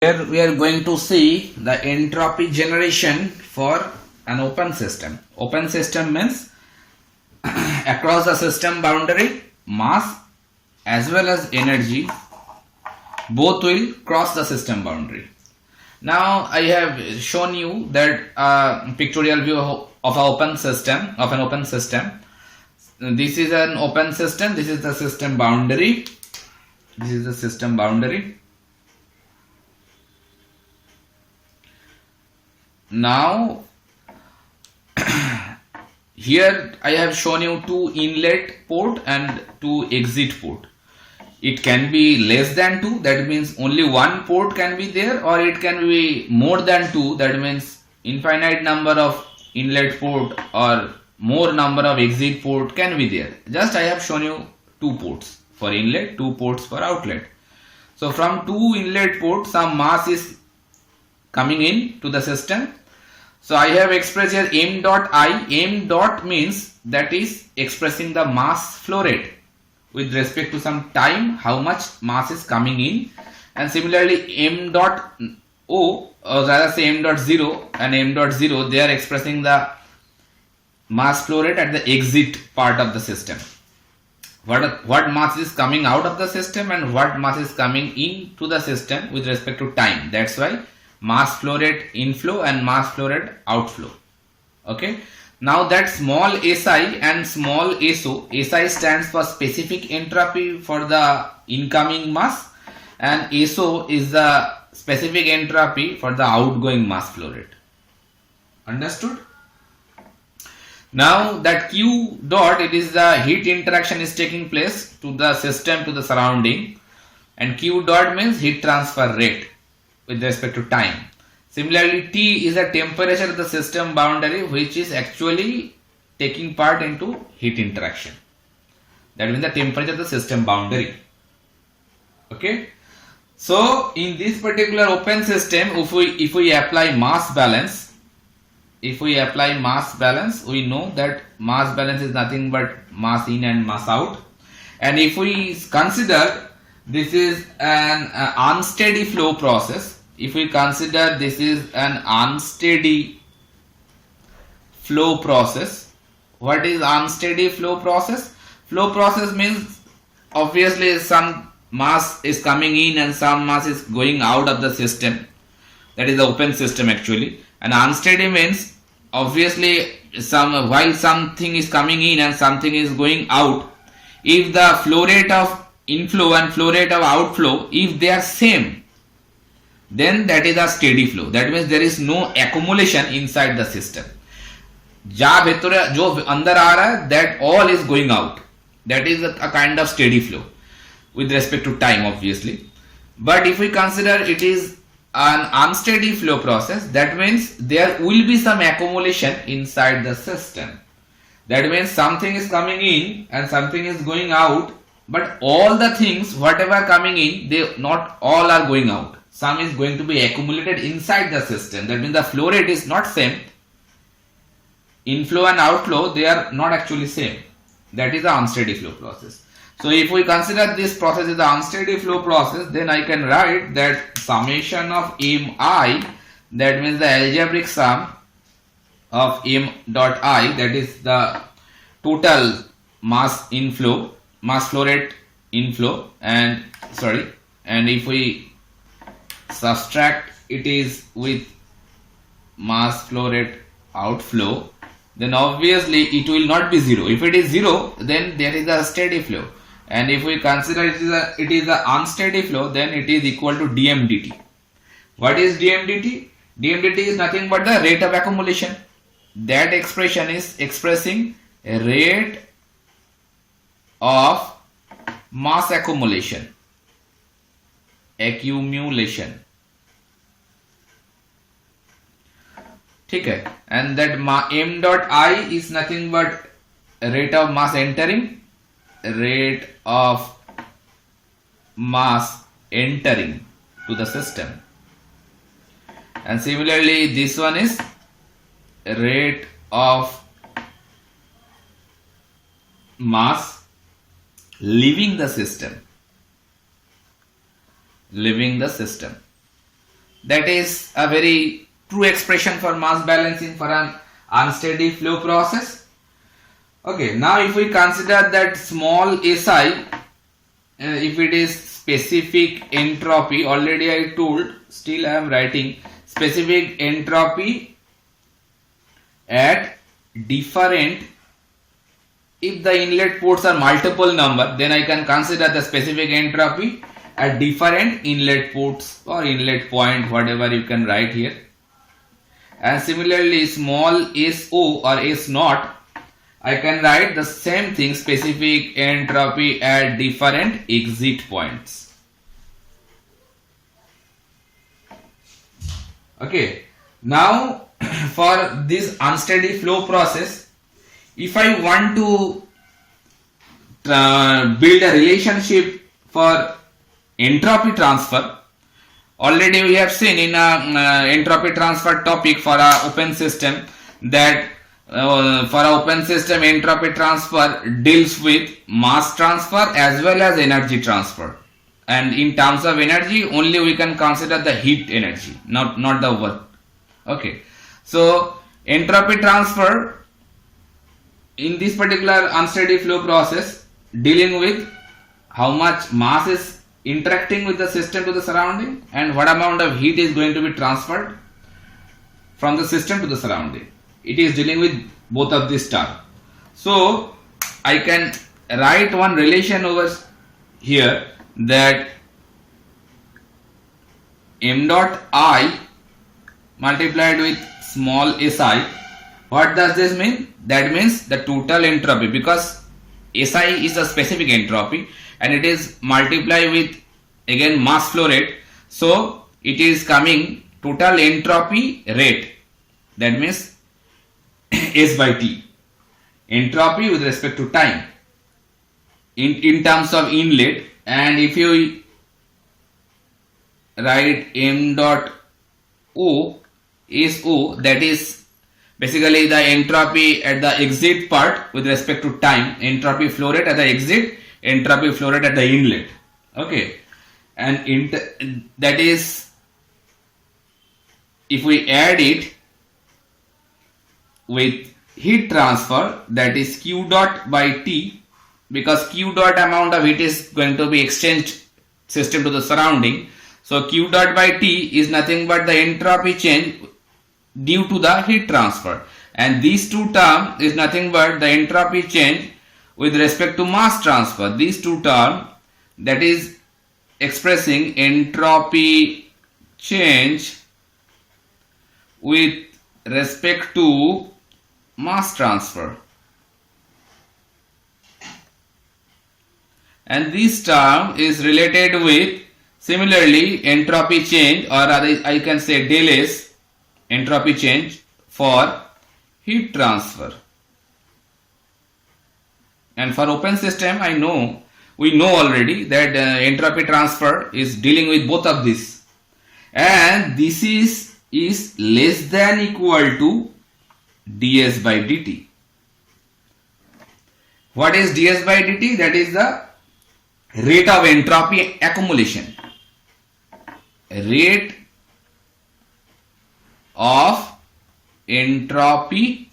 Here we are going to see the entropy generation for an open system. Open system means across the system boundary, mass as well as energy both will cross the system boundary. Now I have shown you that pictorial view of an open system. This is an open system. This is the system boundary. This is the system boundary. Now here I have shown you two inlet port and two exit port. It can be less than 2, that means only one port can be there, or it can be more than 2, that means infinite number of inlet port or more number of exit port can be there. Just I have shown you 2 ports for inlet, 2 ports for outlet. So from 2 inlet ports some mass is coming in to the system. So I have expressed here m dot I. M dot means that is expressing the mass flow rate with respect to some time, how much mass is coming in, and similarly m dot O, or rather say m dot 0 and m dot 0, they are expressing the mass flow rate at the exit part of the system. What mass is coming out of the system and what mass is coming into the system with respect to time. That's why mass flow rate inflow and mass flow rate outflow. Okay. Now that small si and small so, si stands for specific entropy for the incoming mass and so is the specific entropy for the outgoing mass flow rate. Understood? Now that q dot, it is the heat interaction is taking place to the system, to the surrounding, and q dot means heat transfer rate with respect to time. Similarly, T is the temperature of the system boundary which is actually taking part into heat interaction. That means the temperature of the system boundary. Okay. So in this particular open system, if we apply mass balance, we know that mass balance is nothing but mass in and mass out. And if we consider this is an unsteady flow process, if we consider this is an unsteady flow process, what is unsteady flow process? Flow process means obviously some mass is coming in and some mass is going out of the system. That is the open system actually. And unsteady means obviously while something is coming in and something is going out, if the flow rate of inflow and flow rate of outflow, if they are same, then that is a steady flow. That means there is no accumulation inside the system. जहाँ भीतर जो अंदर आ रहा है, that all is going out. That is a kind of steady flow with respect to time, obviously. But if we consider it is an unsteady flow process, that means there will be some accumulation inside the system. That means something is coming in and something is going out, but all the things whatever coming in, they not all are going out. Some is going to be accumulated inside the system. That means the flow rate is not same. Inflow and outflow, they are not actually same. That is the unsteady flow process. So if we consider this process is the unsteady flow process, then I can write that summation of mi, that means the algebraic sum of m dot I, that is the total mass inflow, mass flow rate inflow, and if we subtract it is with mass flow rate outflow, then obviously it will not be 0. If it is 0, then there is a steady flow, and if we consider it is a unsteady flow, then it is equal to dm dt. What is dm dt? Dm dt is nothing but the rate of accumulation. That expression is expressing a rate of mass accumulation. ठीक है, and that m dot I is nothing but rate of mass entering, to the system, and similarly this one is rate of mass leaving the system. That is a very true expression for mass balancing for an unsteady flow process. Okay, now if we consider that small si, if it is specific entropy, already I told, still I am writing specific entropy at different, if the inlet ports are multiple number, then I can consider the specific entropy at different inlet ports or inlet point, whatever you can write here. And similarly, small so or s naught, I can write the same thing, specific entropy at different exit points. Okay, now for this unsteady flow process, if I want to build a relationship for entropy transfer, already we have seen in a entropy transfer topic for a open system that for a open system entropy transfer deals with mass transfer as well as energy transfer, and in terms of energy only we can consider the heat energy, not the work. Okay, so entropy transfer in this particular unsteady flow process dealing with how much mass is interacting with the system to the surrounding and what amount of heat is going to be transferred from the system to the surrounding. It is dealing with both of these terms. So I can write one relation over here, that m dot I multiplied with small si. What does this mean? That means the total entropy, because si is a specific entropy and it is multiplied with again mass flow rate, so it is coming total entropy rate, that means S by T, entropy with respect to time in terms of inlet. And if you write m dot O is O, that is basically the entropy at the exit part with respect to time, entropy flow rate at the exit, entropy flow rate at the inlet. Okay, and that is, if we add it with heat transfer, that is Q dot by T, because Q dot amount of heat is going to be exchanged system to the surrounding. So Q dot by T is nothing but the entropy change due to the heat transfer, and these two terms is nothing but the entropy change with respect to mass transfer. These two terms, that is expressing entropy change with respect to mass transfer, and this term is related with similarly entropy change, or I can say del S, entropy change for heat transfer. And for open system, we know already that entropy transfer is dealing with both of these, and this is less than equal to ds by dt. What is ds by dt? That is the rate of entropy accumulation. Rate of entropy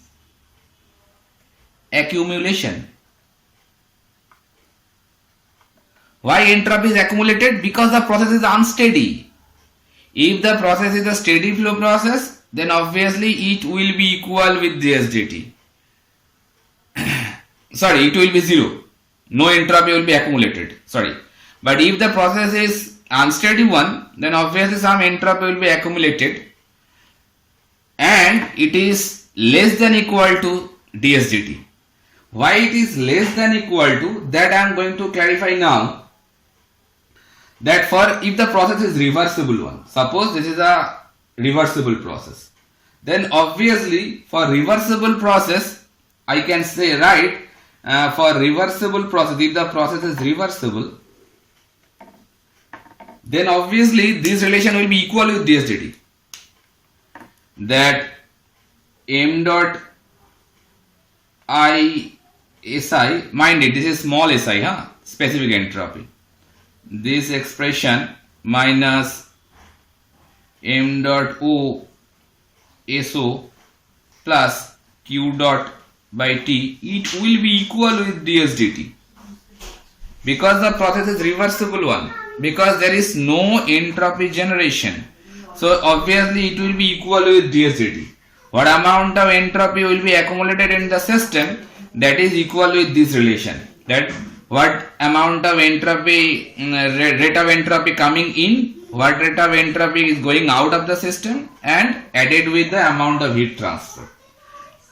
accumulation. Why entropy is accumulated? Because the process is unsteady. If the process is a steady flow process, then obviously it will be equal with ds dt. Sorry, it will be zero. No entropy will be accumulated. Sorry. But if the process is unsteady one, then obviously some entropy will be accumulated, and it is less than equal to ds dt. Why it is less than equal to, that I am going to clarify now. That for if the process is reversible one, suppose this is a reversible process, then obviously for reversible process I can say, right, for reversible process, if the process is reversible, then obviously this relation will be equal with ds dt. That m dot I si, mind it, this is small si, specific entropy. This expression minus m dot o so plus q dot by t, it will be equal with ds dt, because the process is reversible one, because there is no entropy generation. So obviously it will be equal with ds dt. What amount of entropy will be accumulated in the system, that is equal with this relation. That what amount of entropy, rate of entropy coming in, what rate of entropy is going out of the system, and added with the amount of heat transfer.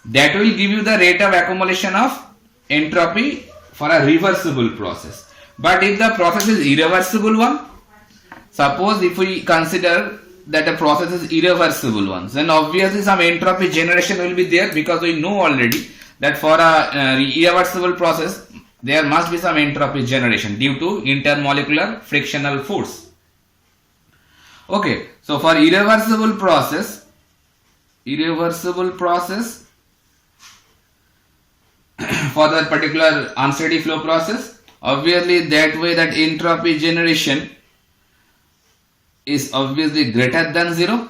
That will give you the rate of accumulation of entropy for a reversible process. But if the process is irreversible one, suppose if we consider that a process is irreversible one, then obviously some entropy generation will be there, because we know already that for a irreversible process there must be some entropy generation due to intermolecular frictional force. Okay, so for irreversible process for that particular unsteady flow process, obviously that way that entropy generation is obviously greater than 0,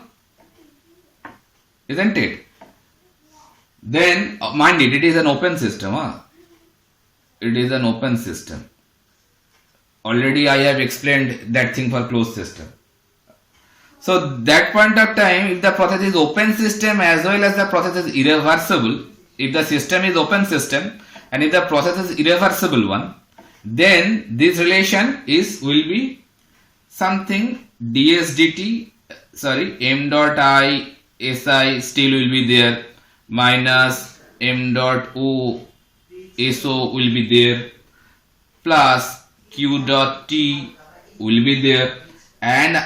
isn't it? Then mind it is an open system. It is an open system. Already I have explained that thing for closed system. So that point of time, if the process is open system as well as the process is irreversible, if the system is open system and if the process is irreversible one, then this relation will be something ds dt, m dot I si still will be there, minus m dot o so will be there, plus q dot t will be there, and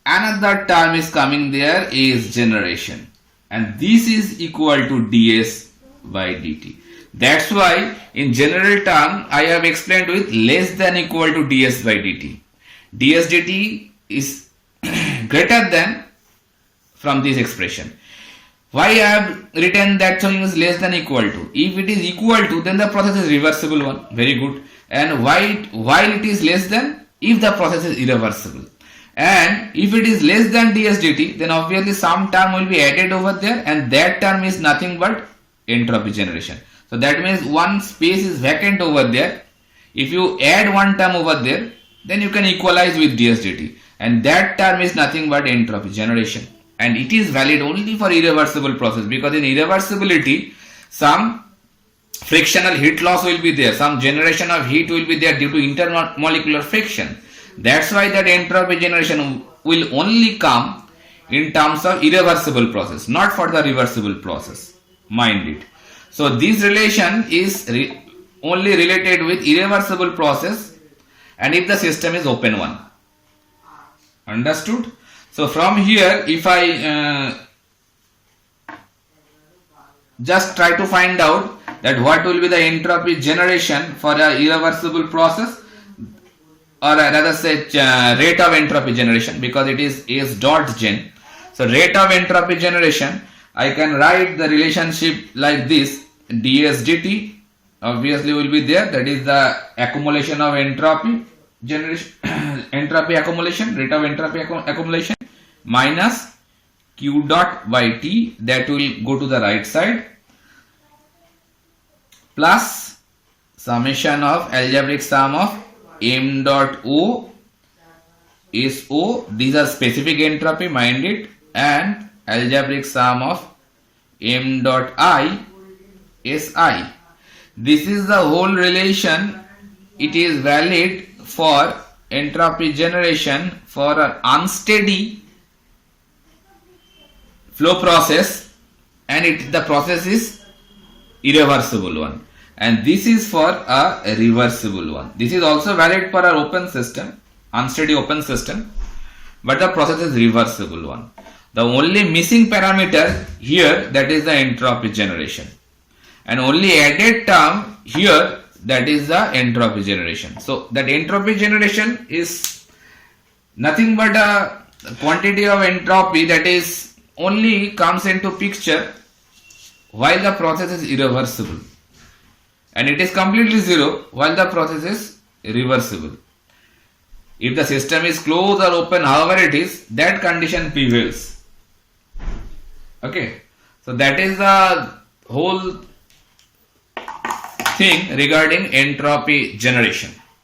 another term is coming there is generation, and this is equal to ds by dt. That's why in general term I have explained with less than equal to ds by dt. ds dt is greater than from this expression. Why I have written that thing is less than equal to? If it is equal to, then the process is reversible one. Very good. And while it is less than, if the process is irreversible. And if it is less than ds dt, then obviously some term will be added over there, and that term is nothing but entropy generation. So that means one space is vacant over there. If you add one term over there, then you can equalize with ds dt, and that term is nothing but entropy generation. And it is valid only for irreversible process, because in irreversibility some frictional heat loss will be there, some generation of heat will be there due to intermolecular friction. That's why that entropy generation will only come in terms of irreversible process, not for the reversible process. Mind it. So this relation is only related with irreversible process, and if the system is open one. Understood? So from here, if I just try to find out that what will be the entropy generation for a irreversible process, or rather say rate of entropy generation, because it is S dot gen. So rate of entropy generation, I can write the relationship like this: ds dt obviously will be there, that is the accumulation of entropy generation, entropy accumulation, rate of entropy accumulation, minus q dot by t, that will go to the right side, plus summation of algebraic sum of m dot o so, these are specific entropy, mind it, and algebraic sum of m dot I si. This is the whole relation. It is valid for entropy generation for an unsteady flow process, and the process is irreversible one, and this is for a reversible one. This is also valid for our open system, unsteady open system, but the process is reversible one. The only missing parameter here, that is the entropy generation, and only added term here, that is the entropy generation. So that entropy generation is nothing but a quantity of entropy that is only comes into picture while the process is irreversible, and it is completely zero while the process is reversible. If the system is closed or open, however it is, that condition prevails. Okay, so that is the whole thing regarding entropy generation.